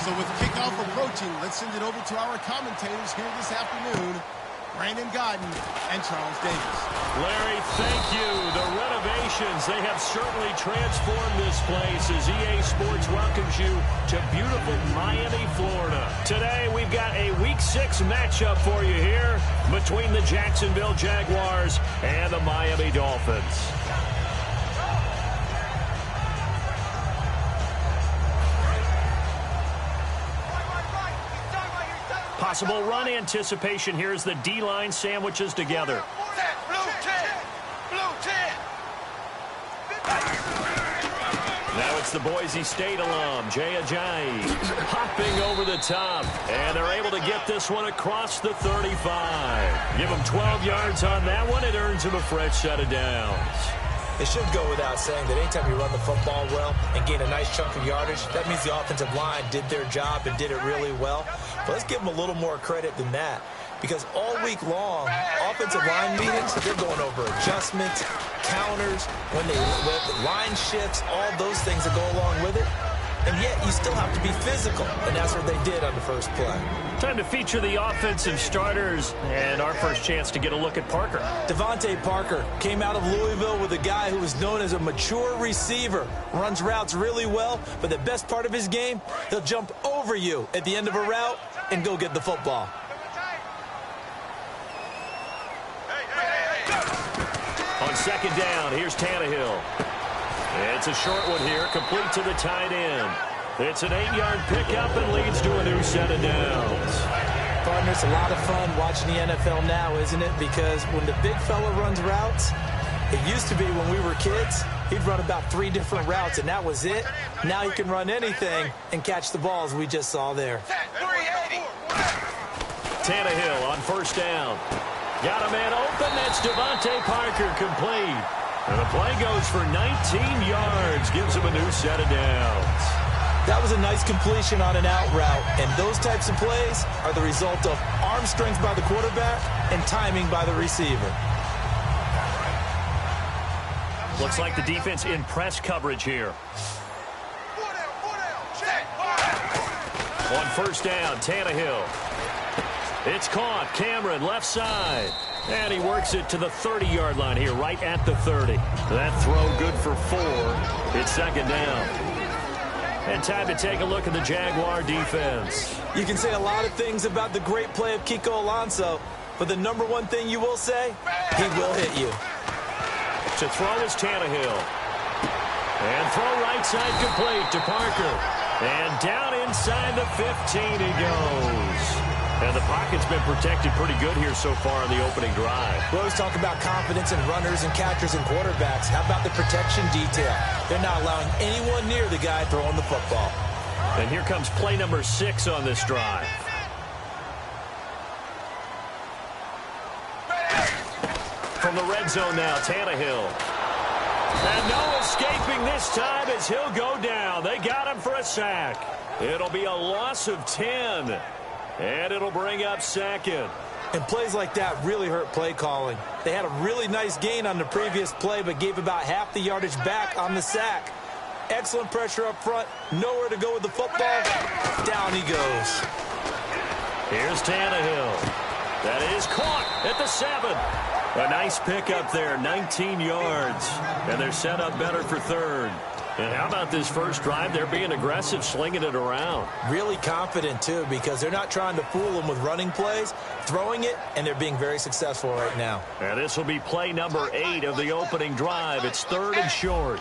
So with kickoff approaching, let's send it over to our commentators here this afternoon, Brandon Godden and Charles Davis. Larry, thank you. The renovations, they have certainly transformed this place as EA Sports welcomes you to beautiful Miami, Florida. Today, we've got a Week 6 matchup for you here between the Jacksonville Jaguars and the Miami Dolphins. Possible run anticipation here as the D-line sandwiches together. Now it's the Boise State alum, Jay Ajayi, hopping over the top, and they're able to get this one across the 35. Give him 12 yards on that one. It earns him a fresh set of downs. It should go without saying that anytime you run the football well and gain a nice chunk of yardage, that means the offensive line did their job and did it really well. But let's give them a little more credit than that, because all week long, offensive line meetings, they're going over adjustments, counters, when line shifts, all those things that go along with it. And yet, you still have to be physical, and that's what they did on the first play. Time to feature the offensive starters, and our first chance to get a look at Parker. Devontae Parker came out of Louisville with a guy who is known as a mature receiver. Runs routes really well, but the best part of his game, he'll jump over you at the end of a route and go get the football. On second down, here's Tannehill. It's a short one here, complete to the tight end. It's an 8-yard pickup and leads to a new set of downs. Partner, it's a lot of fun watching the NFL now, isn't it? Because when the big fella runs routes, it used to be when we were kids, he'd run about 3 different routes, and that was it. Now he can run anything and catch the balls we just saw there. Tannehill on first down. Got a man open. That's Devontae Parker, complete. And the play goes for 19 yards. Gives him a new set of downs. That was a nice completion on an out route. And those types of plays are the result of arm strength by the quarterback and timing by the receiver. Looks like the defense in press coverage here. On first down, Tannehill. It's caught. Cameron, left side. And he works it to the 30-yard line here, right at the 30. That throw good for 4. It's second down. And time to take a look at the Jaguar defense. You can say a lot of things about the great play of Kiko Alonso, but the number one thing you will say, he will hit you. To throw is Tannehill. And throw right side complete to Parker. And down inside the 15 he goes. And the pocket's been protected pretty good here so far in the opening drive. We always talk about confidence in runners and catchers and quarterbacks. How about the protection detail? They're not allowing anyone near the guy throwing the football. And here comes play number 6 on this drive. From the red zone now, Tannehill. And no escaping this time as he'll go down. They got him for a sack. It'll be a loss of 10. And it'll bring up second. And plays like that really hurt play calling. They had a really nice gain on the previous play, but gave about half the yardage back on the sack. Excellent pressure up front. Nowhere to go with the football. Down he goes. Here's Tannehill. That is caught at the 7. A nice pickup there, 19 yards. And they're set up better for third. And how about this first drive? They're being aggressive, slinging it around. Really confident, too, because they're not trying to fool them with running plays, throwing it, and they're being very successful right now. And this will be play number 8 of the opening drive. It's third and short.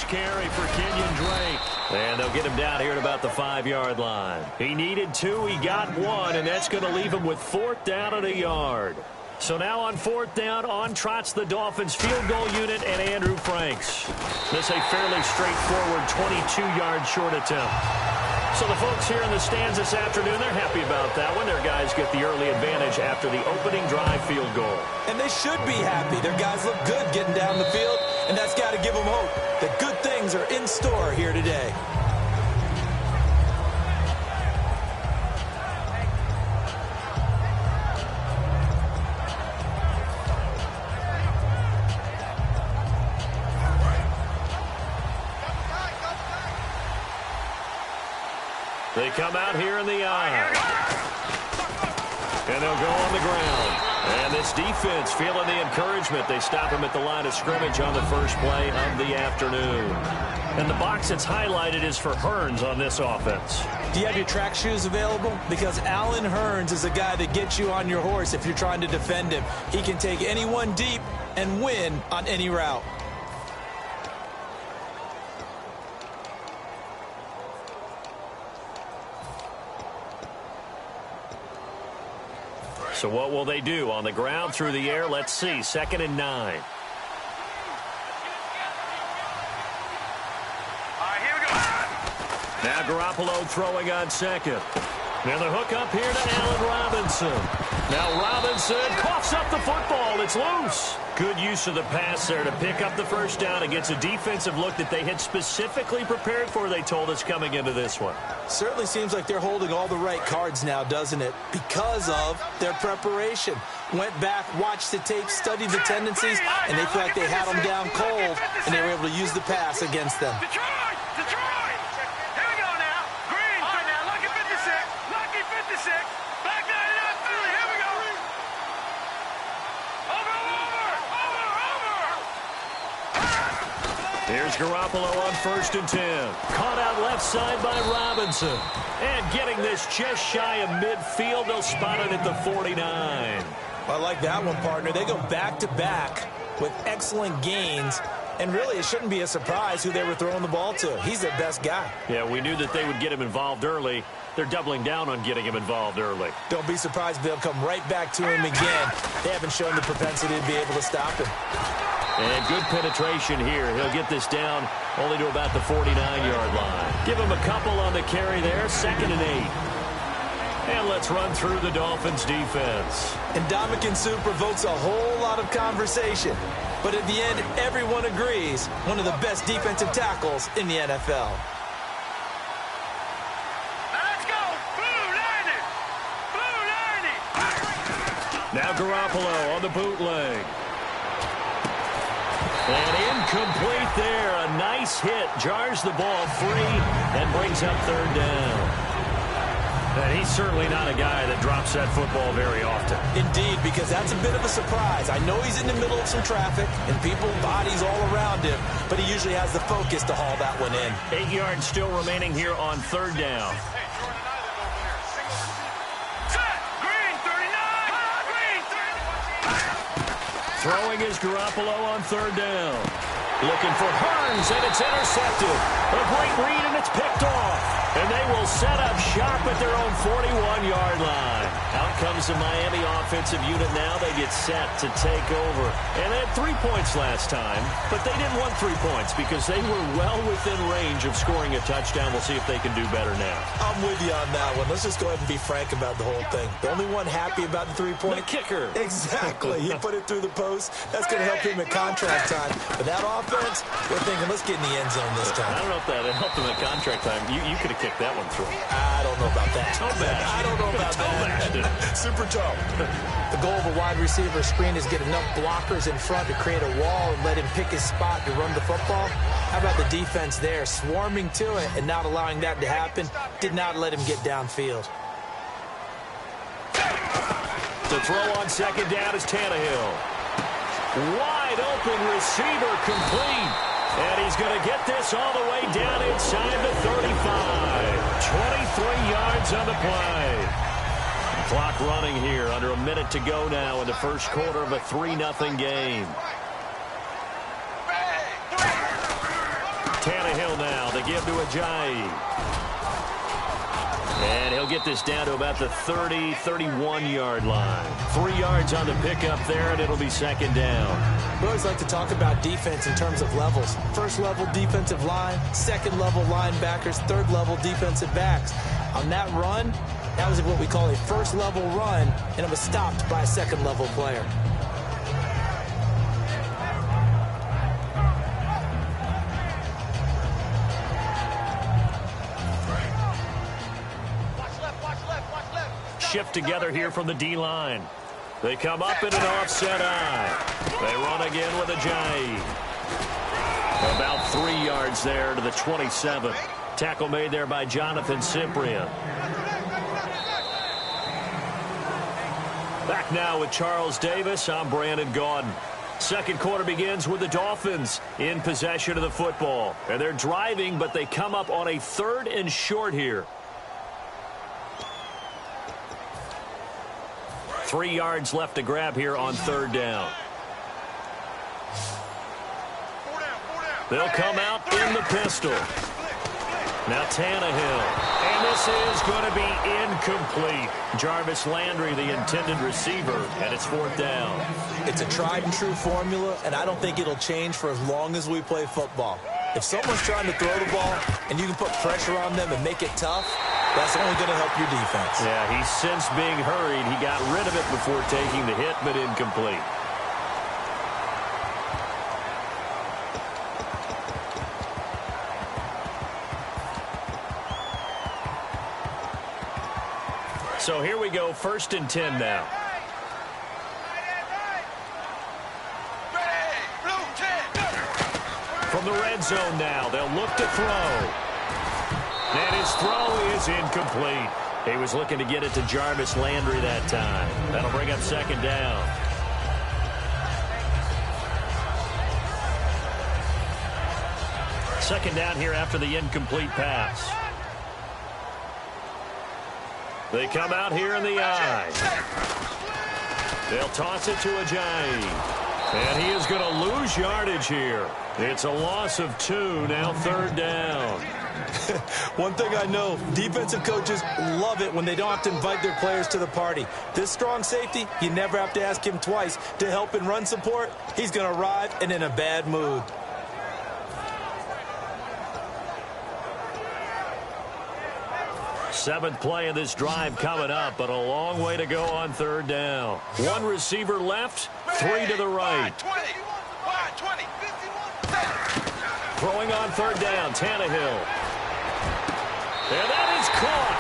Carry for Kenyon Drake. And they'll get him down here at about the 5-yard line. He needed 2, he got 1, and that's going to leave him with 4th down and a yard. So now on 4th down, on trots the Dolphins field goal unit and Andrew Franks. This a fairly straightforward 22-yard short attempt. So the folks here in the stands this afternoon, they're happy about that one. Their guys get the early advantage after the opening drive field goal. And they should be happy. Their guys look good getting down the field, and that's got to give them hope that good things are in store here today. They come out here in the eye. And they'll go on the ground. And this defense feeling the encouragement. They stop him at the line of scrimmage on the first play of the afternoon. And the box that's highlighted is for Hearns on this offense. Do you have your track shoes available? Because Allen Hearns is a guy that gets you on your horse if you're trying to defend him. He can take anyone deep and win on any route. So what will they do? On the ground, through the air, let's see. 2nd and 9. Now Garoppolo throwing on 2nd. Now the hook up here to Allen Robinson. Now Robinson coughs up the football. It's loose. Good use of the pass there to pick up the first down against a defensive look that they had specifically prepared for, they told us, coming into this one. Certainly seems like they're holding all the right cards now, doesn't it? Because of their preparation. Went back, watched the tape, studied the tendencies, and they feel like they had them down cold, and they were able to use the pass against them. Here's Garoppolo on 1st and 10. Caught out left side by Robinson. And getting this just shy of midfield. They'll spot it at the 49. I like that one, partner. They go back-to-back with excellent gains. And really, it shouldn't be a surprise who they were throwing the ball to. He's their best guy. Yeah, we knew that they would get him involved early. They're doubling down on getting him involved early. Don't be surprised if they'll come right back to him again. They haven't shown the propensity to be able to stop him. And good penetration here. He'll get this down only to about the 49-yard line. Give him a couple on the carry there. 2nd and 8. And let's run through the Dolphins' defense. And Ndamukong Suh provokes a whole lot of conversation. But at the end, everyone agrees, one of the best defensive tackles in the NFL. Let's go! Blue 90! Blue 90! Now Garoppolo on the bootleg. And incomplete there. A nice hit. Jars the ball free and brings up 3rd down. And he's certainly not a guy that drops that football very often. Indeed, because that's a bit of a surprise. I know he's in the middle of some traffic and people, bodies all around him, but he usually has the focus to haul that one in. 8 yards still remaining here on 3rd down. Throwing is Garoppolo on 3rd down. Looking for Hearns, and it's intercepted. A great read, and it's picked off. And they will set up shop at their own 41-yard line. Out comes the Miami offensive unit now. They get set to take over. And they had 3 points last time, but they didn't want 3 points because they were well within range of scoring a touchdown. We'll see if they can do better now. I'm with you on that one. Let's just go ahead and be frank about the whole thing. The only one happy about the 3-point? The kicker. Exactly. He put it through the post. That's going to help him at contract time. But that offense, they're thinking, let's get in the end zone this time. I don't know if that helped him at contract time. You could have kicked that one through. I don't know about that. I don't know about that. Super toe. The goal of a wide receiver screen is get enough blockers in front to create a wall and let him pick his spot to run the football. How about the defense there, swarming to it and not allowing that to happen? Did not let him get downfield. To throw on 2nd down is Tannehill. Wide open receiver complete. And he's going to get this all the way down inside the 35. 23 yards on the play. Clock running here. Under a minute to go now in the first quarter of a 3-0 game. Tannehill now. They give to Ajayi. And he'll get this down to about the 30, 31-yard line. 3 yards on the pickup there, and it'll be 2nd down. We always like to talk about defense in terms of levels. First level defensive line, second level linebackers, third level defensive backs. On that run, that was what we call a first level run, and it was stopped by a second level player. Shift together here from the D-line. They come up in an offset eye. They run again with Ajayi. About 3 yards there to the 27. Tackle made there by Jonathan Cyprien. Back now with Charles Davis. I'm Brandon Gaudin. Second quarter begins with the Dolphins in possession of the football. And they're driving, but they come up on a 3rd and short here. 3 yards left to grab here on 3rd down. They'll come out in the pistol. Now Tannehill. And this is going to be incomplete. Jarvis Landry, the intended receiver, and it's 4th down. It's a tried and true formula, and I don't think it'll change for as long as we play football. If someone's trying to throw the ball and you can put pressure on them and make it tough, that's only going to help your defense. Yeah, he's since being hurried. He got rid of it before taking the hit, but incomplete. So here we go, 1st and 10 now. From the red zone now, they'll look to throw. And his throw is incomplete. He was looking to get it to Jarvis Landry that time. That'll bring up 2nd down. Second down here after the incomplete pass. They come out here in the eye. They'll toss it to Ajayi. And he is going to lose yardage here. It's a loss of 2, now 3rd down. One thing I know, defensive coaches love it when they don't have to invite their players to the party. This strong safety, you never have to ask him twice to help in run support. He's going to arrive and in a bad mood. Seventh play of this drive coming up, but a long way to go on 3rd down. 1 receiver left, 3 to the right. Throwing on 3rd down, Tannehill. And that is caught.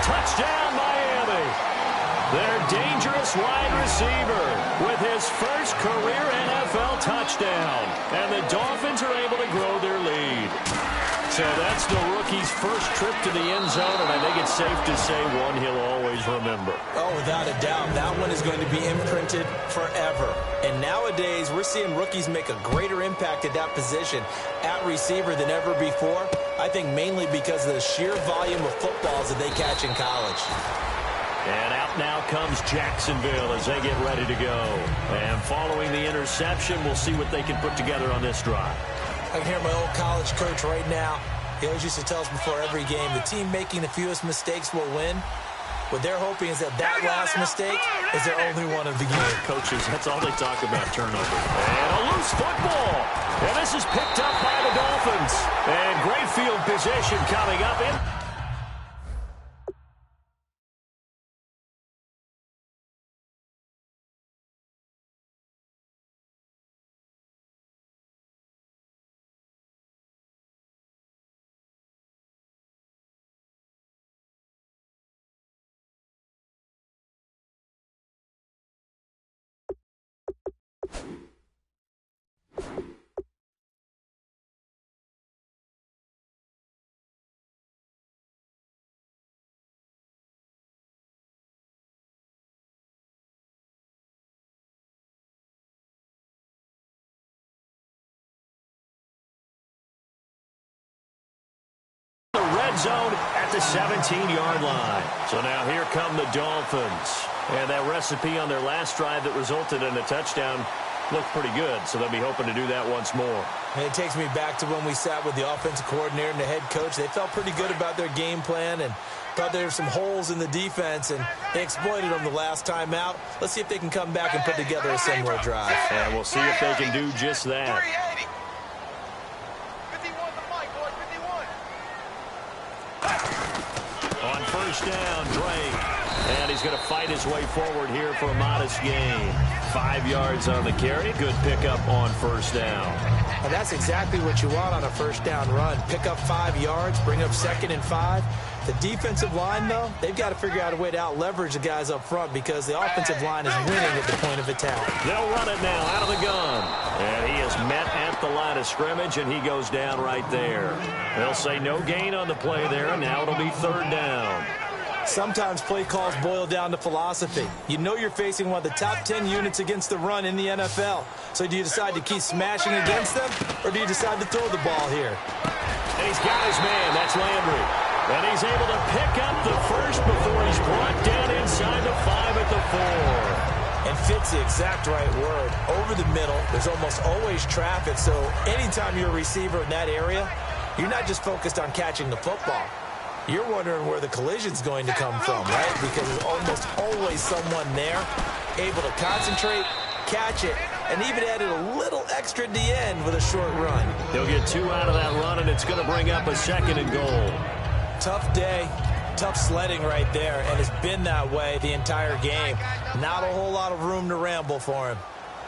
Touchdown, Miami. Their dangerous wide receiver with his first career NFL touchdown. And the Dolphins are able to grow their lead. So that's the rookie's first trip to the end zone, and I think it's safe to say one he'll always remember. Oh, without a doubt. That one is going to be imprinted forever. And nowadays, we're seeing rookies make a greater impact at that position at receiver than ever before. I think mainly because of the sheer volume of footballs that they catch in college. And out now comes Jacksonville as they get ready to go. And following the interception, we'll see what they can put together on this drive. I can hear my old college coach right now. He always used to tell us before every game, the team making the fewest mistakes will win. What they're hoping is that last mistake is their only one of the game. Coaches, that's all they talk about, turnover. And a loose football. And this is picked up by the Dolphins. And great field position coming up in. The red zone at the 17-yard line. So now here come the Dolphins. And that recipe on their last drive that resulted in a touchdown looked pretty good, so they'll be hoping to do that once more. And it takes me back to when we sat with the offensive coordinator and the head coach. They felt pretty good about their game plan and thought there were some holes in the defense, and they exploited them the last time out. Let's see if they can come back and put together a similar drive. And we'll see if they can do just that. On first down, Drake. And he's going to fight his way forward here for a modest gain. 5 yards on the carry. Good pickup on first down. And that's exactly what you want on a first down run. Pick up 5 yards, bring up 2nd and 5. The defensive line, though, they've got to figure out a way to out-leverage the guys up front because the offensive line is winning at the point of attack. They'll run it now out of the gun. And he is met at the line of scrimmage, and he goes down right there. They'll say no gain on the play there, and now it'll be 3rd down. Sometimes play calls boil down to philosophy. You know you're facing one of the top 10 units against the run in the NFL. So do you decide to keep smashing against them, or do you decide to throw the ball here? And he's got his man. That's Landry. And he's able to pick up the first before he's brought down inside the 5 at the 4. And fits the exact right word. Over the middle, there's almost always traffic, so anytime you're a receiver in that area, you're not just focused on catching the football. You're wondering where the collision's going to come from, right? Because there's almost always someone there able to concentrate, catch it, and even added a little extra at the end with a short run. He'll get 2 out of that run, and it's going to bring up a 2nd and goal. Tough day, tough sledding right there, and it's been that way the entire game. Not a whole lot of room to ramble for him.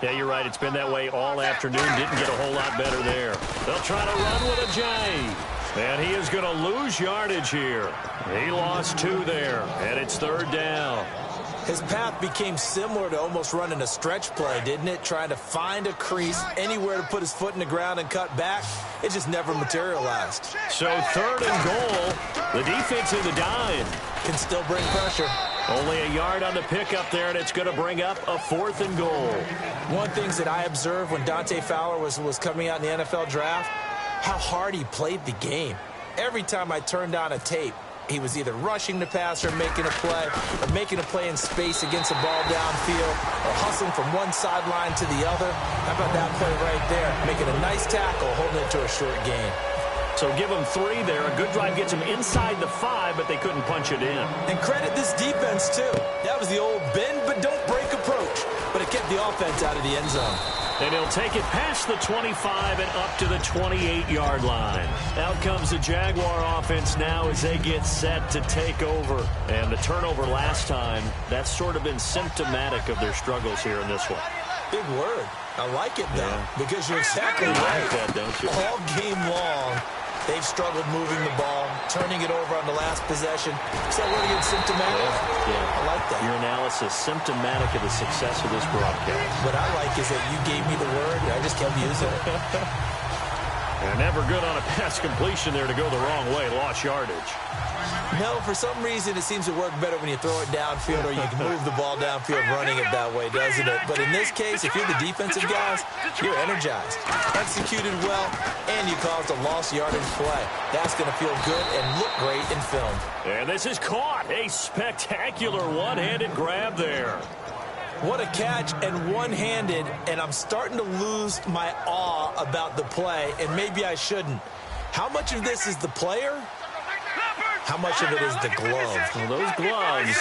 Yeah, you're right. It's been that way all afternoon. Didn't get a whole lot better there. They'll try to run with a J. And he is going to lose yardage here. He lost 2 there, and it's 3rd down. His path became similar to almost running a stretch play, didn't it? Trying to find a crease, anywhere to put his foot in the ground and cut back. It just never materialized. So 3rd and goal. The defense in the dime. Can still bring pressure. Only a yard on the pickup there, and it's going to bring up a 4th and goal. One of the things that I observed when Dante Fowler was coming out in the NFL draft, how hard he played the game. Every time I turned on a tape, he was either rushing the passer, making a play, or making a play in space against a ball downfield, or hustling from one sideline to the other. How about that play right there? Making a nice tackle, holding it to a short gain. So give them 3 there. A good drive gets them inside the 5, but they couldn't punch it in. And credit this defense, too. That was the old bend but don't break approach, but it kept the offense out of the end zone. And he'll take it past the 25 and up to the 28-yard line. Out comes the Jaguar offense now as they get set to take over. And the turnover last time, that's sort of been symptomatic of their struggles here in this one. Big word. I like it, though, because you're exactly right. You like that, don't you? All game long, they've struggled moving the ball, turning it over on the last possession. Is that where it gets symptomatic? Yeah. I like that. Your analysis, symptomatic of the success of this broadcast. What I like is that you gave me the word, and I just kept using it. And never good on a pass completion there to go the wrong way. Lost yardage. No, for some reason, it seems to work better when you throw it downfield or you can move the ball downfield running it that way, doesn't it? But in this case, if you're the defensive guys, you're energized, executed well, and you caused a lost yardage play. That's going to feel good and look great in film. And this is caught. A spectacular one-handed grab there. What a catch, and one-handed, and I'm starting to lose my awe about the play, and maybe I shouldn't. How much of this is the player? How much of it is the glove? Well, those gloves,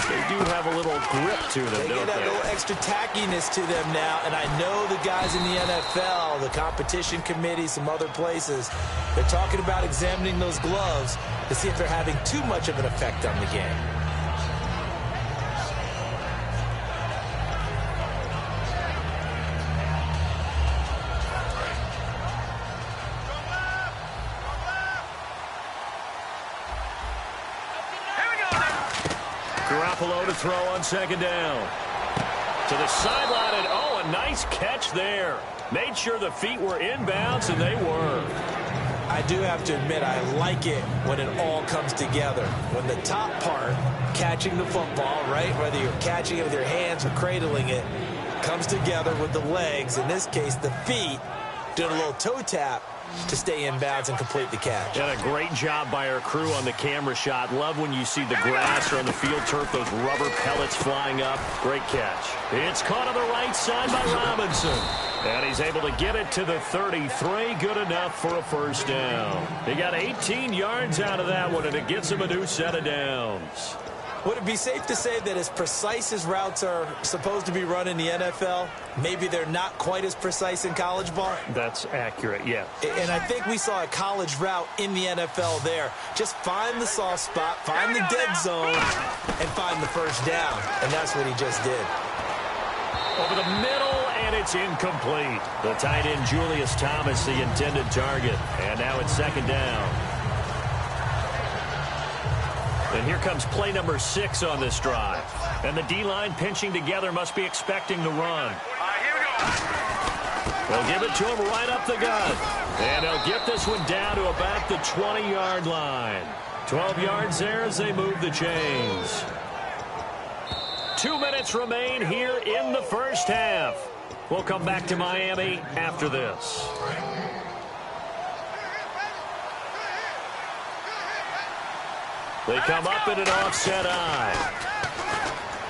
they do have a little grip to them, They don't get that they? little extra tackiness to them now, and I know the guys in the NFL, the competition committee, some other places, they're talking about examining those gloves to see if they're having too much of an effect on the game. Garoppolo to throw on 2nd down. To the sideline, and oh, a nice catch there. Made sure the feet were inbounds, and they were. I do have to admit, I like it when it all comes together. When the top part, catching the football, right, whether you're catching it with your hands or cradling it, comes together with the legs, in this case the feet, doing a little toe tap to stay in bounds and complete the catch. And a great job by our crew on the camera shot. Love when you see the grass or on the field turf, those rubber pellets flying up. Great catch. It's caught on the right side by Robinson. And he's able to get it to the 33. Good enough for a 1st down. He got 18 yards out of that one, and it gets him a new set of downs. Would it be safe to say that as precise as routes are supposed to be run in the NFL, maybe they're not quite as precise in college ball? That's accurate, yeah. And I think we saw a college route in the NFL there. Just find the soft spot, find the dead zone, and find the 1st down. And that's what he just did. Over the middle, and it's incomplete. The tight end, Julius Thomas, the intended target. And now it's 2nd down. And here comes play number 6 on this drive. And the D-line pinching together must be expecting the run. Here we go. They'll give it to him right up the gut. And they'll get this one down to about the 20-yard line. 12 yards there as they move the chains. 2 minutes remain here in the first half. We'll come back to Miami after this. They come up in an offset eye.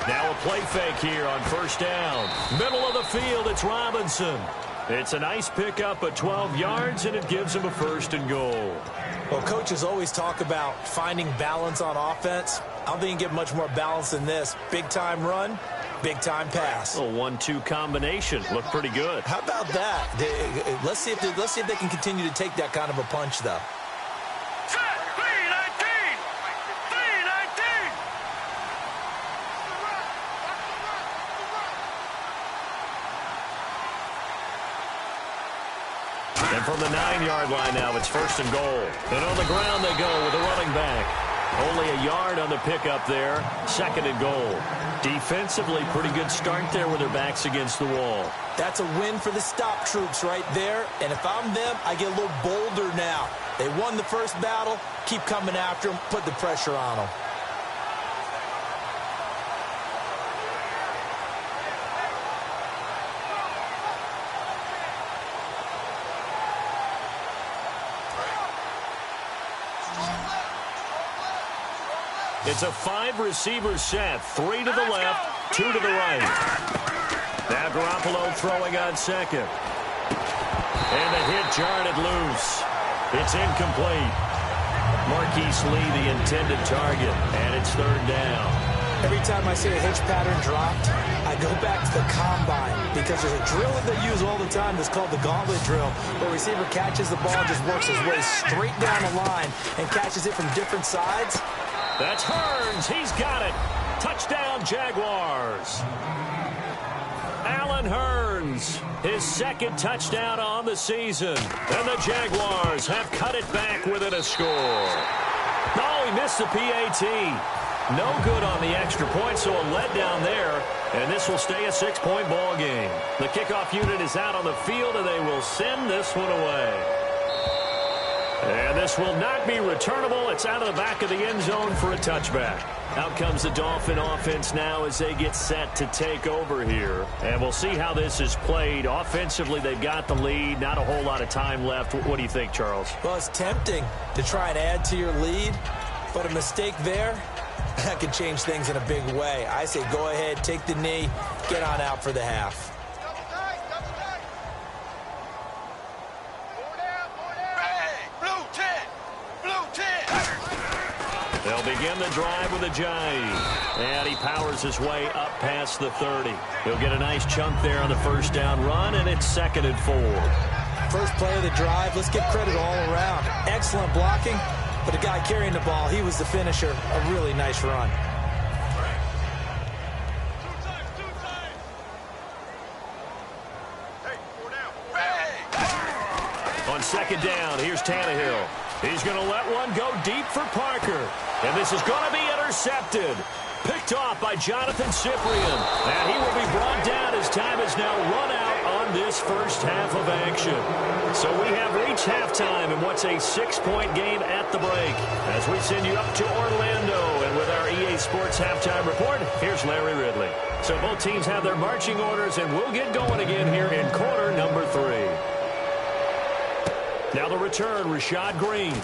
Now a play fake here on first down. Middle of the field, it's Robinson. It's a nice pickup at 12 yards, and it gives him a 1st and goal. Well, coaches always talk about finding balance on offense. I don't think you can get much more balance than this. Big-time run, big-time pass. A 1-2 combination. Looked pretty good. How about that? Let's see if they can continue to take that kind of a punch, though. And from the 9-yard line now, it's 1st and goal. And on the ground they go with the running back. Only a yard on the pickup there. 2nd and goal. Defensively, pretty good start there with their backs against the wall. That's a win for the stop troops right there. And if I'm them, I get a little bolder now. They won the first battle. Keep coming after them. Put the pressure on them. It's a 5-receiver set. 3 to the left, 2 to the right. Now Garoppolo throwing on 2nd. And the hit jarred it loose. It's incomplete. Marquise Lee, the intended target, and it's 3rd down. Every time I see a hitch pattern dropped, I go back to the combine because there's a drill that they use all the time that's called the gauntlet drill, where a receiver catches the ball, just works his way straight down the line and catches it from different sides. That's Hearns. He's got it. Touchdown, Jaguars. Allen Hearns, his 2nd touchdown on the season. And the Jaguars have cut it back within a score. Oh, he missed the PAT. No good on the extra point, so a letdown there. And this will stay a 6-point ball game. The kickoff unit is out on the field, and they will send this one away. And this will not be returnable. It's out of the back of the end zone for a touchback. Out comes the Dolphin offense now as they get set to take over here. And we'll see how this is played. Offensively, they've got the lead. Not a whole lot of time left. What do you think, Charles? Well, it's tempting to try and add to your lead, but a mistake there, that could change things in a big way. I say go ahead, take the knee, get on out for the half. They'll begin the drive with a jive. And he powers his way up past the 30. He'll get a nice chunk there on the 1st down run, and it's 2nd and 4. First play of the drive, let's give credit all around. Excellent blocking, but the guy carrying the ball, he was the finisher. A really nice run. On 2nd down, here's Tannehill. He's going to let one go deep for Parker. And this is going to be intercepted. Picked off by Jonathan Cyprien. And he will be brought down as time is now run out on this first half of action. So we have reached halftime in what's a 6-point game at the break. As we send you up to Orlando, and with our EA Sports halftime report, here's Larry Ridley. So both teams have their marching orders, and we'll get going again here in quarter number 3. Now the return, Rashad Green.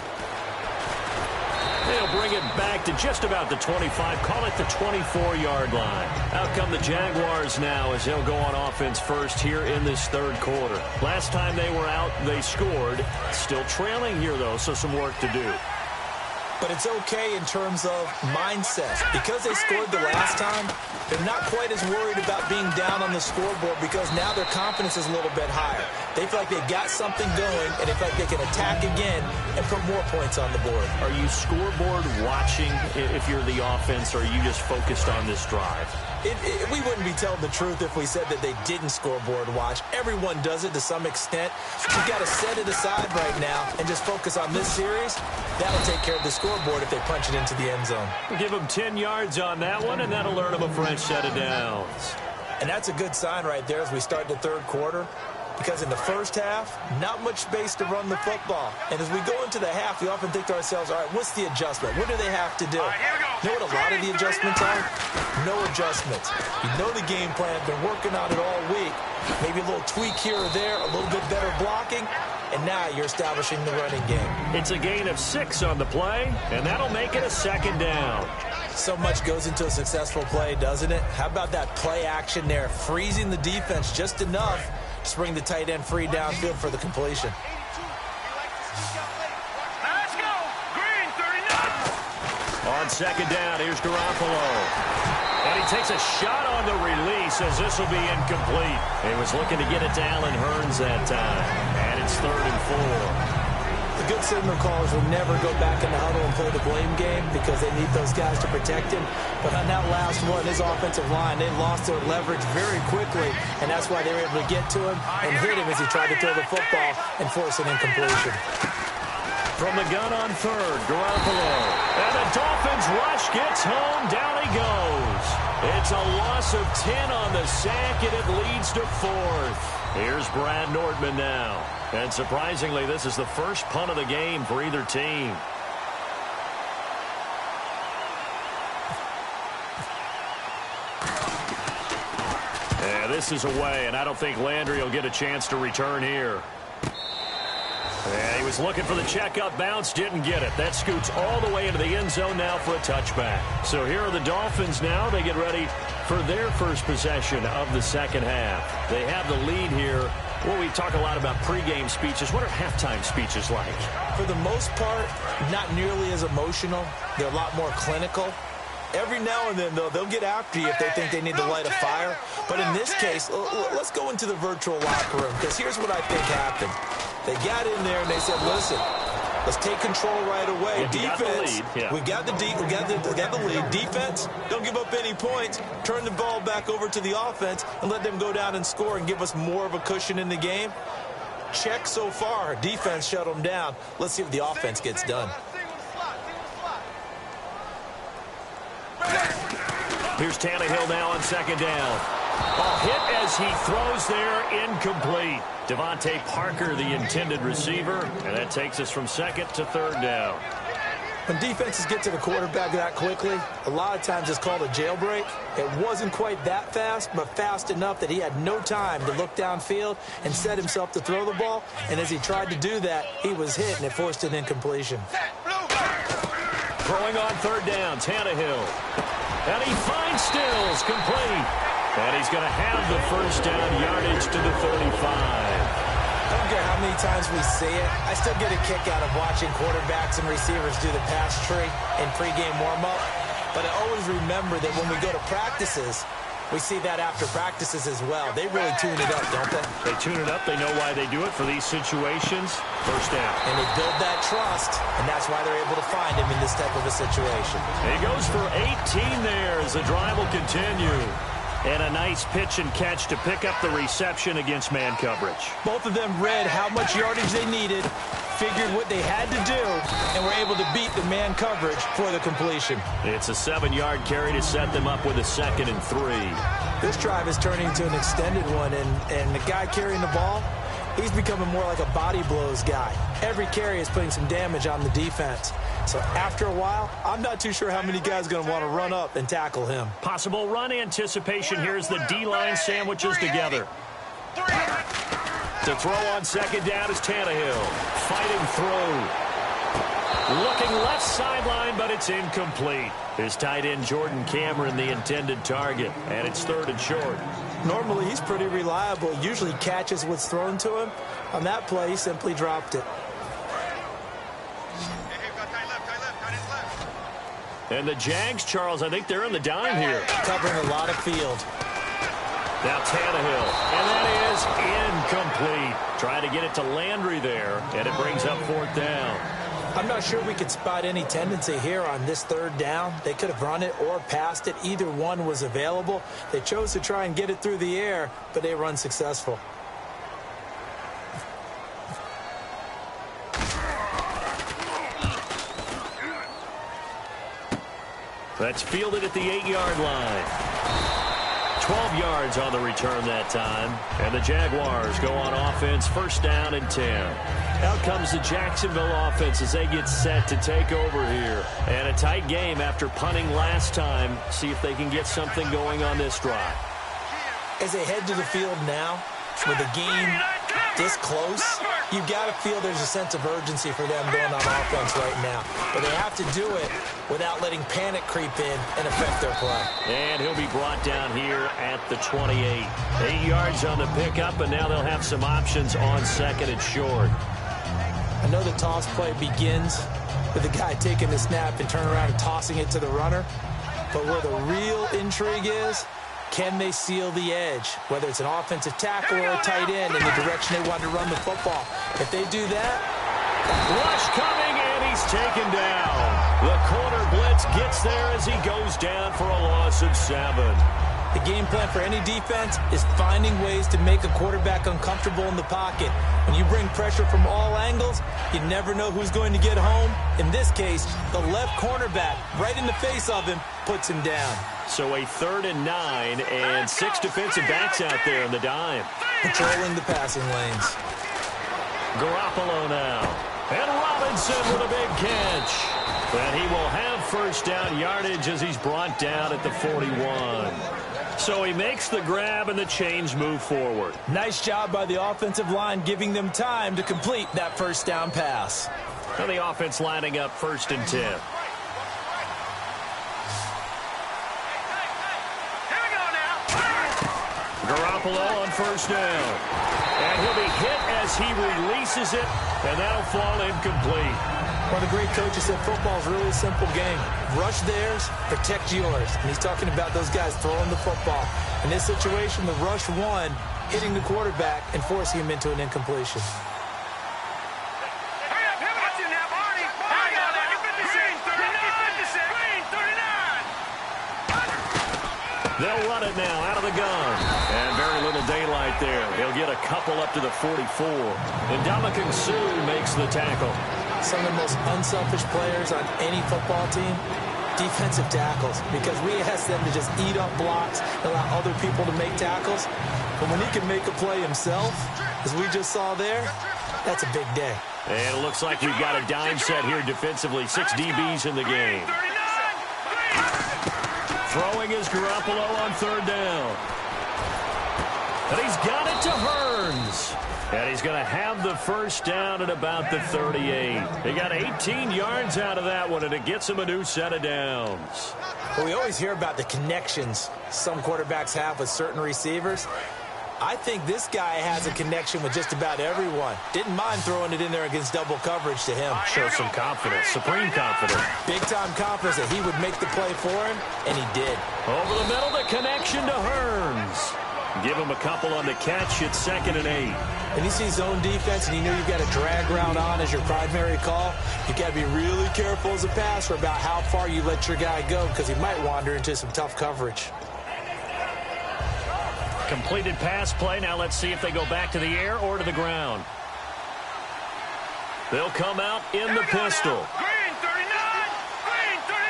They'll bring it back to just about the 25, call it the 24-yard line. Out come the Jaguars now as they'll go on offense first here in this 3rd quarter. Last time they were out, they scored. Still trailing here, though, so some work to do. But it's okay in terms of mindset. Because they scored the last time, they're not quite as worried about being down on the scoreboard because now their confidence is a little bit higher. They feel like they've got something going, and they feel like they can attack again and put more points on the board. Are you scoreboard watching if you're the offense, or are you just focused on this drive? We wouldn't be telling the truth if we said that they didn't scoreboard watch. Everyone does it to some extent. You've got to set it aside right now and just focus on this series. That'll take care of the scoreboard. scoreboard if they punch it into the end zone. Give them 10 yards on that one, and that'll earn them a fresh set of downs. And that's a good sign right there as we start the third quarter. Because in the first half, not much space to run the football. And as we go into the half, we often think to ourselves, all right, what's the adjustment? What do they have to do? All right, here we go. You know what a lot of the adjustments are? No adjustments. You know the game plan, been working on it all week. Maybe a little tweak here or there, a little bit better blocking, and now you're establishing the running game. It's a gain of 6 on the play, and that'll make it a second down. So much goes into a successful play, doesn't it? How about that play action there, freezing the defense just enough to bring the tight end free downfield for the completion. Let's go. Green, 39. On second down, here's Garoppolo. And he takes a shot on the release as this will be incomplete. He was looking to get it to Allen Hurns that time. And it's 3rd and 4. The good signal callers will never go back in the huddle and play the blame game because they need those guys to protect him. But on that last one, his offensive line, they lost their leverage very quickly, and that's why they were able to get to him and hit him as he tried to throw the football and force an incompletion. From the gun on 3rd, Garoppolo. And the Dolphins rush gets home. Down he goes. It's a loss of 10 on the sack, and it leads to 4th. Here's Brad Nordman now. And surprisingly, this is the first punt of the game for either team. Yeah, this is away, and I don't think Landry will get a chance to return here. Yeah, he was looking for the checkup bounce, didn't get it. That scoots all the way into the end zone now for a touchback. So here are the Dolphins now. They get ready for their first possession of the second half. They have the lead here. Well, we talk a lot about pregame speeches. What are halftime speeches like? For the most part, not nearly as emotional. They're a lot more clinical. Every now and then, though, they'll get after you if they think they need to light a fire. But in this case, let's go into the virtual locker room, because here's what I think happened. They got in there and they said, listen, let's take control right away. Defense, we got the lead. Defense, don't give up any points. Turn the ball back over to the offense and let them go down and score and give us more of a cushion in the game. Check so far. Defense shut them down. Let's see if the offense gets done. Here's Tannehill now on second down. A hit as he throws there, incomplete. Devontae Parker, the intended receiver, and that takes us from second to 3rd down. When defenses get to the quarterback that quickly, a lot of times it's called a jailbreak. It wasn't quite that fast, but fast enough that he had no time to look downfield and set himself to throw the ball. And as he tried to do that, he was hit, and it forced an incompletion. Throwing on 3rd down, Tannehill. And he finds Stills, complete. And he's going to have the first down, yardage to the 35. I don't care how many times we see it. I still get a kick out of watching quarterbacks and receivers do the pass tree in pregame warm-up. But I always remember that when we go to practices, we see that after practices as well. They really tune it up, don't they? They tune it up. They know why they do it for these situations. First down. And they build that trust, and that's why they're able to find him in this type of a situation. He goes for 18 there as the drive will continue. And a nice pitch and catch to pick up the reception against man coverage. Both of them read how much yardage they needed, figured what they had to do, and were able to beat the man coverage for the completion. It's a 7-yard carry to set them up with a 2nd and 3. This drive is turning into an extended one, and the guy carrying the ball, he's becoming more like a body blows guy. Every carry is putting some damage on the defense. So after a while, I'm not too sure how many guys are going to want to run up and tackle him. Possible run anticipation here as the D-line sandwiches together. To throw on second down is Tannehill. Fighting through. Looking left sideline, but it's incomplete. His tight end, Jordan Cameron, the intended target. And it's 3rd and short. Normally, he's pretty reliable. Usually catches what's thrown to him. On that play, he simply dropped it. And the Jags, Charles, I think they're in the dime here. Covering a lot of field. Now Tannehill, and that is incomplete. Trying to get it to Landry there, and it brings up 4th down. I'm not sure we could spot any tendency here on this 3rd down. They could have run it or passed it. Either one was available. They chose to try and get it through the air, but they were unsuccessful. That's fielded at the 8-yard line. 12 yards on the return that time. And the Jaguars go on offense, first down and 10. Out comes the Jacksonville offense as they get set to take over here. And a tight game after punting last time. See if they can get something going on this drive. As they head to the field now, with the game this close, you've got to feel there's a sense of urgency for them going on offense right now. But they have to do it without letting panic creep in and affect their play. And he'll be brought down here at the 28. 8 yards on the pickup, and now they'll have some options on second and short. I know the toss play begins with the guy taking the snap and turning around and tossing it to the runner. But where the real intrigue is, can they seal the edge, whether it's an offensive tackle or a tight end in the direction they want to run the football? If they do that, rush coming, and he's taken down. The corner blitz gets there as he goes down for a loss of 7. The game plan for any defense is finding ways to make a quarterback uncomfortable in the pocket. When you bring pressure from all angles, you never know who's going to get home. In this case, the left cornerback, right in the face of him, puts him down. So a 3rd and 9, and 6 defensive backs out there in the dime. Patrolling the passing lanes. Garoppolo now. And Robinson with a big catch. And he will have first down yardage as he's brought down at the 41. So he makes the grab and the chains move forward. Nice job by the offensive line giving them time to complete that first down pass. And the offense lining up 1st and 10. Garoppolo on first down. And he'll be hit as he releases it, and that'll fall incomplete. One of the great coaches said football is really a simple game. Rush theirs, protect yours. And he's talking about those guys throwing the football. In this situation, the rush won, hitting the quarterback and forcing him into an incompletion. They'll run it now out of the gun. And very little daylight there. He'll get a couple up to the 44. And Ndamukong Suh makes the tackle. Some of the most unselfish players on any football team, defensive tackles, because we ask them to just eat up blocks and allow other people to make tackles. But when he can make a play himself, as we just saw there, that's a big day. And it looks like we've got a dime set here defensively. 6 DBs in the game. Throwing is Garoppolo on 3rd down. And he's got it to Hearns. And he's going to have the first down at about the 38. He got 18 yards out of that one, and it gets him a new set of downs. Well, we always hear about the connections some quarterbacks have with certain receivers. I think this guy has a connection with just about everyone. Didn't mind throwing it in there against double coverage to him. Shows some confidence, supreme confidence. Big-time confidence that he would make the play for him, and he did. Over the middle, the connection to Hearns. Give him a couple on the catch. It's 2nd and 8. When you see zone defense and you know you've got a drag route on as your primary call, you've got to be really careful as a passer about how far you let your guy go because he might wander into some tough coverage. Completed pass play. Now let's see if they go back to the air or to the ground. They'll come out in the pistol. Green 39! Green 39!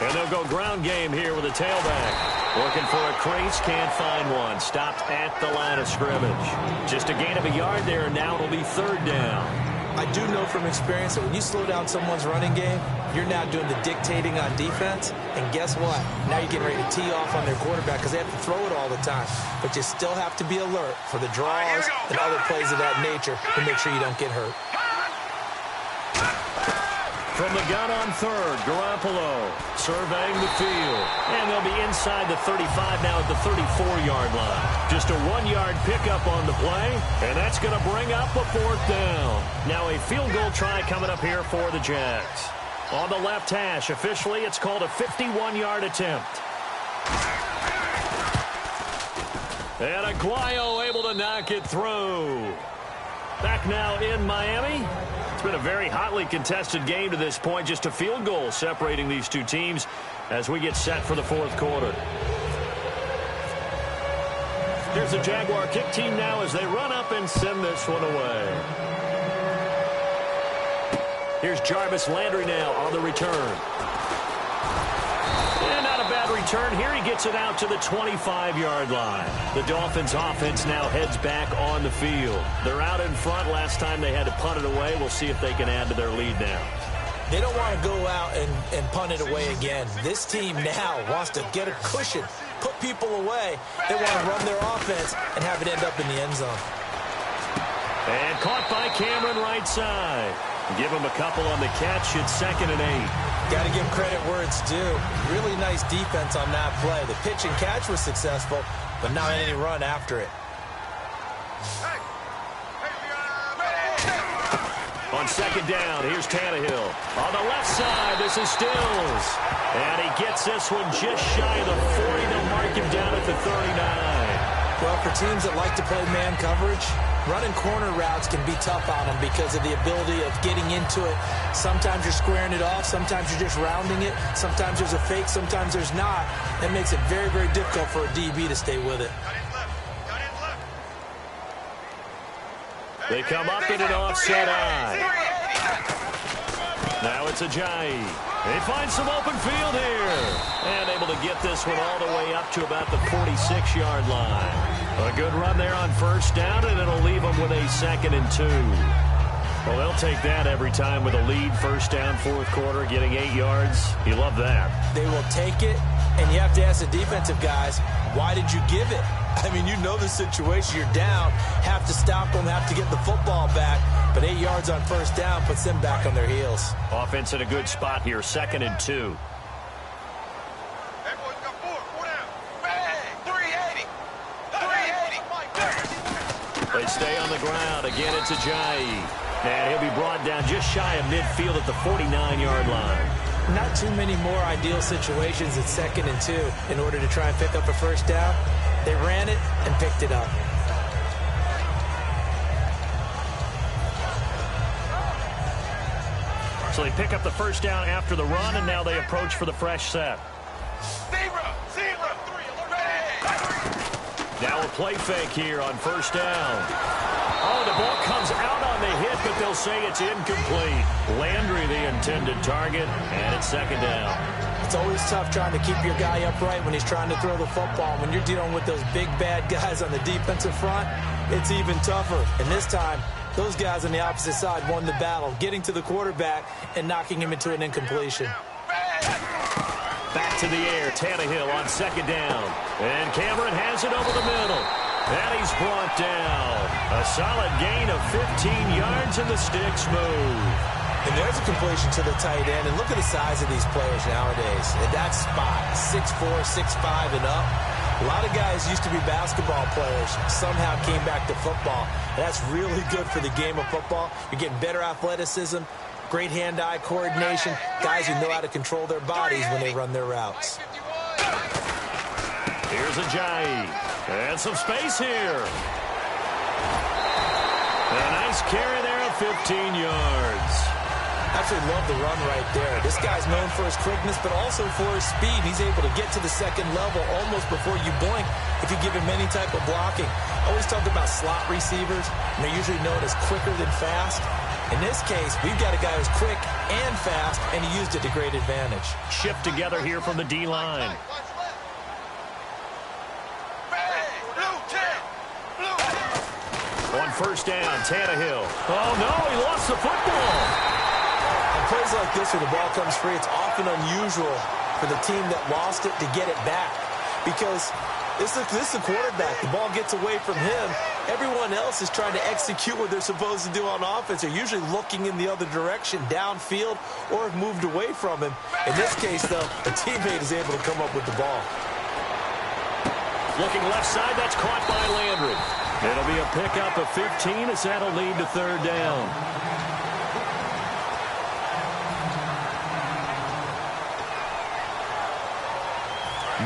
And they'll go ground game here with a tailback. Looking for a crease, can't find one. Stopped at the line of scrimmage. Just a gain of a yard there, and now it'll be 3rd down. I do know from experience that when you slow down someone's running game, you're now doing the dictating on defense. And guess what? Now you're getting ready to tee off on their quarterback because they have to throw it all the time. But you still have to be alert for the draws and other plays of that nature to make sure you don't get hurt. From the gun on 3rd, Garoppolo surveying the field. And they'll be inside the 35 now at the 34-yard line. Just a 1-yard pickup on the play, and that's going to bring up a 4th down. Now a field goal try coming up here for the Jags. On the left hash, officially it's called a 51-yard attempt. And Aguayo able to knock it through. Back now in Miami. It's been a very hotly contested game to this point. Just a field goal separating these two teams as we get set for the fourth quarter. Here's the Jaguar kick team now as they run up and send this one away. Here's Jarvis Landry now on the return. And not a bad return here. He gets it out to the 25-yard line. The Dolphins offense now heads back on the field. They're out in front. Last time they had to punt it away. We'll see if they can add to their lead now. They don't want to go out and punt it away again. This team now wants to get a cushion, put people away. They want to run their offense and have it end up in the end zone. And caught by Cameron right side. Give him a couple on the catch. It's 2nd and 8. Got to give credit where it's due. Really nice defense on that play. The pitch and catch was successful, but not any run after it. On 2nd down, here's Tannehill. On the left side, this is Stills. And he gets this one just shy of the 40. They'll mark him down at the 39. Well, for teams that like to play man coverage, running corner routes can be tough on them because of the ability of getting into it. Sometimes you're squaring it off. Sometimes you're just rounding it. Sometimes there's a fake. Sometimes there's not. That makes it very, very difficult for a DB to stay with it. They come up in an offset eye. Now it's Ajayi. They find some open field here. And able to get this one all the way up to about the 46-yard line. A good run there on 1st down, and it'll leave them with a 2nd and 2. Well, they'll take that every time with a lead. 1st down, 4th quarter, getting 8 yards. You love that. They will take it, and you have to ask the defensive guys, why did you give it? I mean, you know the situation. You're down, have to stop them, have to get the football back. But 8 yards on 1st down puts them back on their heels. Offense in a good spot here, 2nd and 2. They stay on the ground. Again, it's Ajayi. And he'll be brought down just shy of midfield at the 49-yard line. Not too many more ideal situations at 2nd and 2 in order to try and pick up a 1st down. They ran it and picked it up. So they pick up the 1st down after the run, and now they approach for the fresh set. Now a play fake here on 1st down. Oh, the ball comes out on the hit, but they'll say it's incomplete. Landry, the intended target, and it's 2nd down. It's always tough trying to keep your guy upright when he's trying to throw the football. When you're dealing with those big, bad guys on the defensive front, it's even tougher. And this time, those guys on the opposite side won the battle, getting to the quarterback and knocking him into an incompletion. Back to the air, Tannehill on 2nd down. And Cameron has it over the middle. And he's brought down. A solid gain of 15 yards, and the sticks move. And there's a completion to the tight end. And look at the size of these players nowadays. At that spot, 6'4", 6'5", and up. A lot of guys used to be basketball players, somehow came back to football. And that's really good for the game of football. You're getting better athleticism, great hand-eye coordination, guys who know how to control their bodies when they run their routes. Here's Ajayi. And some space here. A nice carry there of 15 yards. Absolutely love the run right there. This guy's known for his quickness, but also for his speed. He's able to get to the 2nd level almost before you blink if you give him any type of blocking. I always talk about slot receivers, and they're usually known as quicker than fast. In this case, we've got a guy who's quick and fast, and he used it to great advantage. Shift together here from the D-line. On 1st down, Tannehill. Oh, no, he lost the football. On plays like this where the ball comes free, it's often unusual for the team that lost it to get it back because this is the quarterback. The ball gets away from him. Everyone else is trying to execute what they're supposed to do on offense. They're usually looking in the other direction, downfield, or have moved away from him. In this case, though, a teammate is able to come up with the ball. Looking left side, that's caught by Landry. It'll be a pickup of 15 as that'll lead to 3rd down.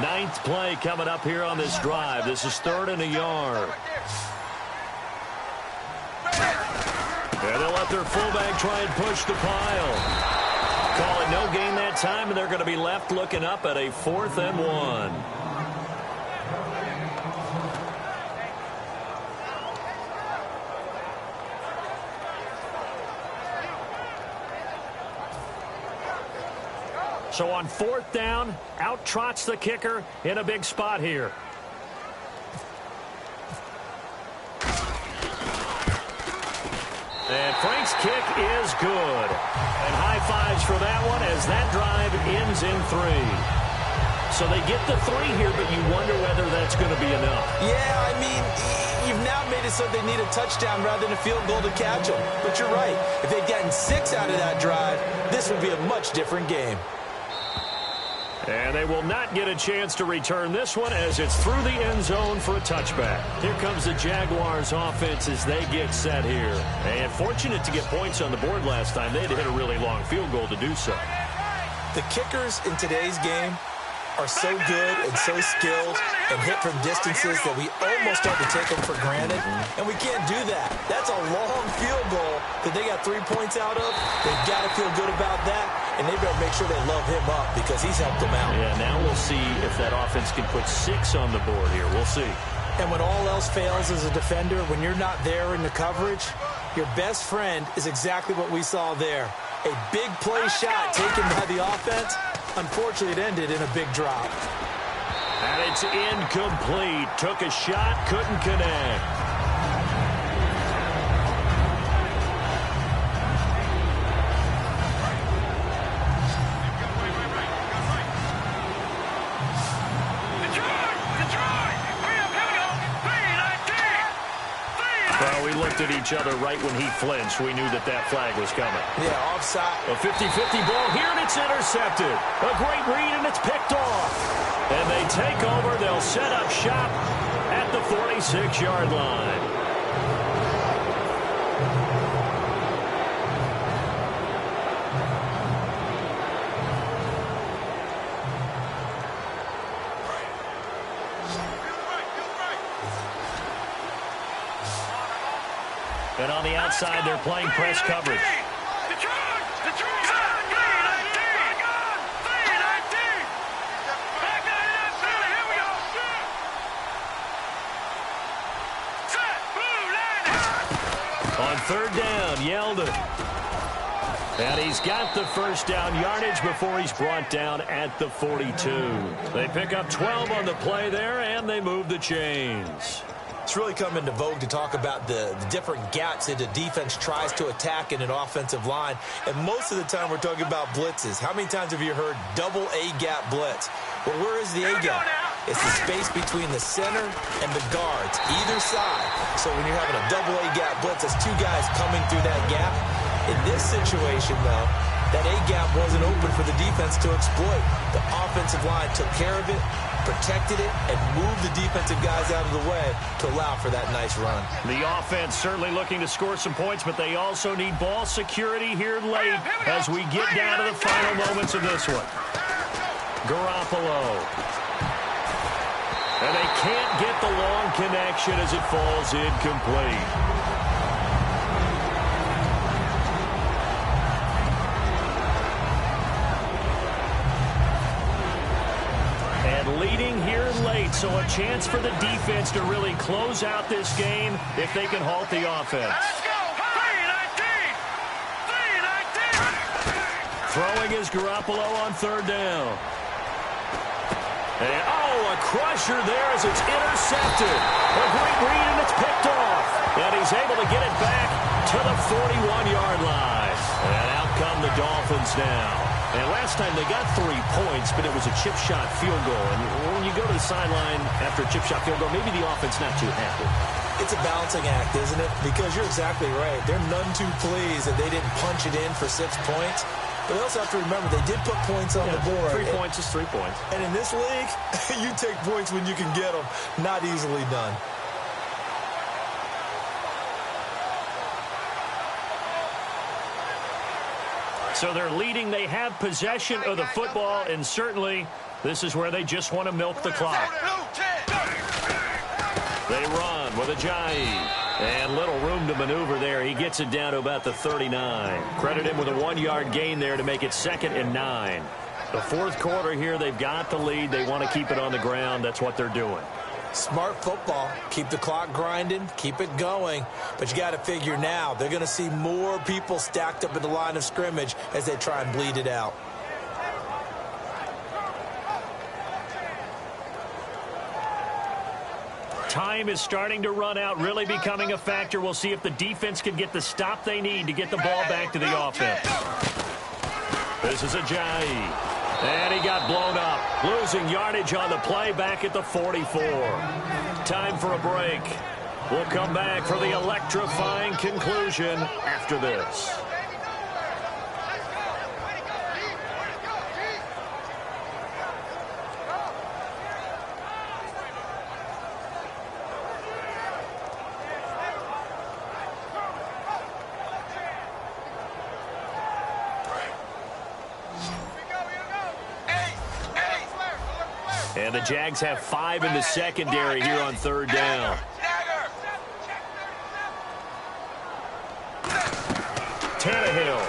Ninth play coming up here on this drive. This is 3rd and a yard. Yeah, they'll let their fullback try and push the pile. Call it no gain that time, and they're going to be left looking up at a 4th and 1. So on 4th down, out trots the kicker in a big spot here. And Frank's kick is good. And high fives for that one as that drive ends in 3. So they get the 3 here, but you wonder whether that's going to be enough. Yeah, I mean, you've now made it so they need a touchdown rather than a field goal to catch them. But you're right. If they'd gotten 6 out of that drive, this would be a much different game. And they will not get a chance to return this one as it's through the end zone for a touchback. Here comes the Jaguars offense as they get set here. And fortunate to get points on the board last time. They had to hit a really long field goal to do so. The kickers in today's game are so good and so skilled and hit from distances that we almost start to take them for granted, and we can't do that. That's a long field goal that they got 3 points out of. They've got to feel good about that, and they better make sure they love him up because he's helped them out. Yeah, now we'll see if that offense can put 6 on the board here. We'll see. And when all else fails as a defender, when you're not there in the coverage, your best friend is exactly what we saw there. A big play shot taken by the offense. Unfortunately, it ended in a big drop. And it's incomplete. Took a shot, couldn't connect. Well, we looked at each other right when he flinched. We knew that that flag was coming. Yeah, offside. A 50-50 ball here, and it's intercepted. A great read, and it's picked off. And they take over. They'll set up shop at the 46-yard line. And on the outside, they're playing press coverage. On 3rd down, Yeldon. And he's got the first down yardage before he's brought down at the 42. They pick up 12 on the play there, and they move the chains. It's really come into vogue to talk about the different gaps that the defense tries to attack in an offensive line. And most of the time we're talking about blitzes. How many times have you heard double A-gap blitz? Well, where is the A-gap? It's the space between the center and the guards, either side. So when you're having a double A-gap blitz, that's 2 guys coming through that gap. In this situation, though, that A-gap wasn't open for the defense to exploit. The offensive line took care of it, protected it, and moved the defensive guys out of the way to allow for that nice run. The offense certainly looking to score some points, but they also need ball security here late as we get down to the final moments of this one. Garoppolo. And they can't get the long connection as it falls incomplete. Leading here late, so a chance for the defense to really close out this game if they can halt the offense. Let's go! 3-19! Throwing is Garoppolo on 3rd down. And, a crusher there as it's intercepted. A great read, and it's picked off. And he's able to get it back to the 41-yard line. And out come the Dolphins now. And last time they got 3 points, but it was a chip shot field goal. And when you go to the sideline after a chip shot field goal, maybe the offense not too happy. It's a balancing act, isn't it? Because you're exactly right. They're none too pleased that they didn't punch it in for 6 points. But they also have to remember they did put points on the board. 3 points is 3 points. And in this league, you take points when you can get them. Not easily done. So they're leading. They have possession of the football, and certainly this is where they just want to milk the clock. They run with Ajayi. And little room to maneuver there. He gets it down to about the 39. Credit him with a 1-yard gain there to make it 2nd and 9. The fourth quarter here, they've got the lead. They want to keep it on the ground. That's what they're doing. Smart football. Keep the clock grinding. Keep it going. But you got to figure now, they're going to see more people stacked up in the line of scrimmage as they try and bleed it out. Time is starting to run out, really becoming a factor. We'll see if the defense can get the stop they need to get the ball back to the offense. This is Ajayi. And he got blown up. Losing yardage on the play back at the 44. Time for a break. We'll come back for the electrifying conclusion after this. And the Jags have 5 in the secondary here on 3rd down. Tannehill.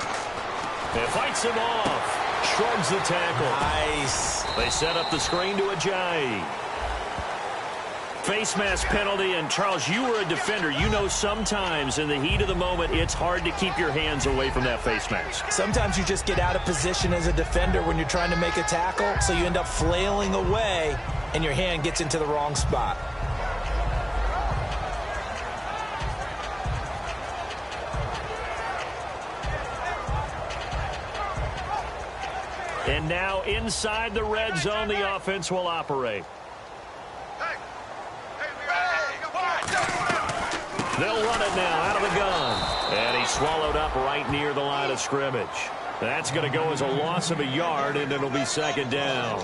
It fights him off. Shrugs the tackle. Nice. They set up the screen to Ajayi. Face mask penalty, and Charles, you were a defender. You know sometimes in the heat of the moment, it's hard to keep your hands away from that face mask. Sometimes you just get out of position as a defender when you're trying to make a tackle, so you end up flailing away, and your hand gets into the wrong spot. And now inside the red zone, the offense will operate. They'll run it now out of the gun. And he's swallowed up right near the line of scrimmage. That's going to go as a loss of a yard, and it'll be 2nd down.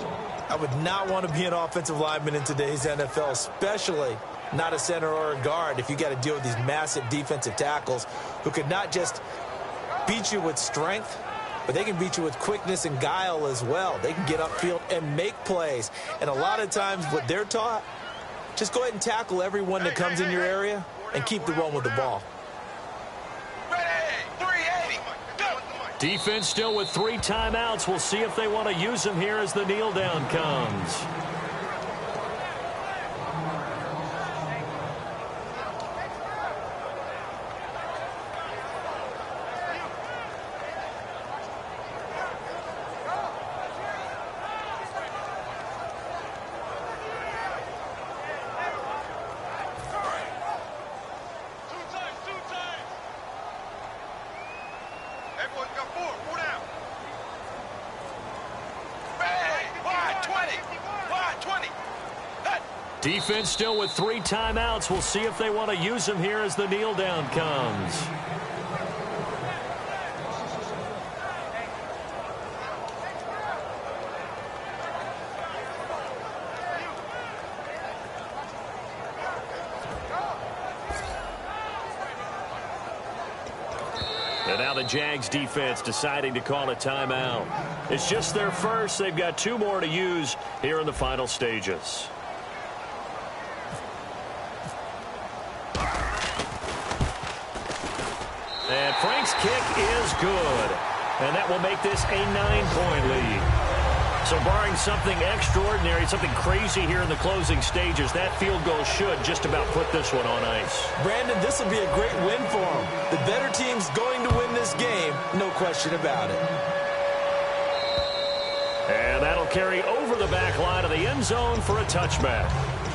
I would not want to be an offensive lineman in today's NFL, especially not a center or a guard, if you got to deal with these massive defensive tackles who could not just beat you with strength, but they can beat you with quickness and guile as well. They can get upfield and make plays. And a lot of times what they're taught, just go ahead and tackle everyone that comes in your area and keep the run with the ball. Defense still with 3 timeouts. We'll see if they want to use them here as the kneel down comes. Defense still with 3 timeouts. We'll see if they want to use them here as the kneel down comes. And now the Jags defense deciding to call a timeout. It's just their first. They've got 2 more to use here in the final stages. And Frank's kick is good. And that will make this a 9-point lead. So barring something extraordinary, something crazy here in the closing stages, that field goal should just about put this one on ice. Brandon, this will be a great win for them. The better team's going to win this game, no question about it. And that'll carry over the back line of the end zone for a touchback.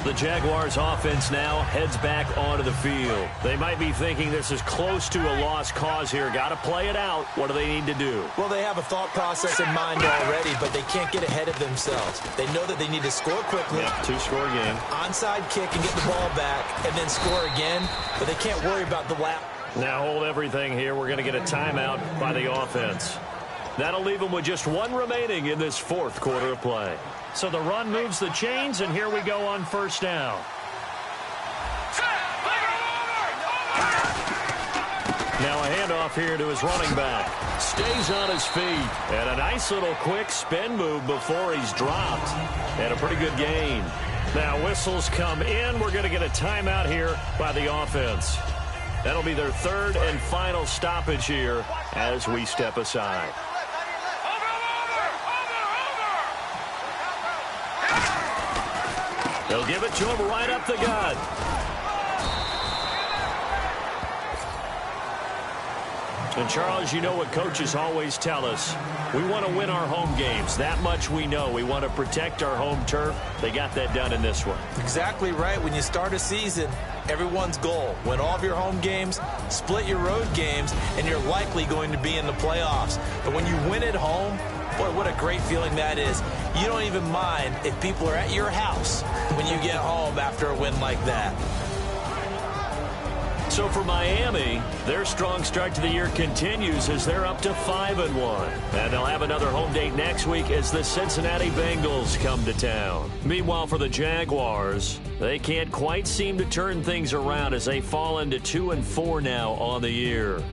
The Jaguars offense now heads back onto the field. They might be thinking this is close to a lost cause here. Got to play it out. What do they need to do? Well, they have a thought process in mind already, but they can't get ahead of themselves. They know that they need to score quickly. Yep, 2-score game. Onside kick and get the ball back and then score again, but they can't worry about the lap. Now hold everything here. We're going to get a timeout by the offense. That'll leave them with just 1 remaining in this 4th quarter of play. So the run moves the chains, and here we go on 1st down. Now a handoff here to his running back. Stays on his feet. And a nice little quick spin move before he's dropped. And a pretty good gain. Now whistles come in. We're going to get a timeout here by the offense. That'll be their third and final stoppage here as we step aside. They'll give it to him right up the gut. And, Charles, you know what coaches always tell us. We want to win our home games. That much we know. We want to protect our home turf. They got that done in this one. Exactly right. When you start a season, everyone's goal, win all of your home games, split your road games, and you're likely going to be in the playoffs. But when you win at home, boy, what a great feeling that is. You don't even mind if people are at your house when you get home after a win like that. So for Miami, their strong start to the year continues as they're up to 5-1. And they'll have another home date next week as the Cincinnati Bengals come to town. Meanwhile, for the Jaguars, they can't quite seem to turn things around as they fall into 2-4 now on the year.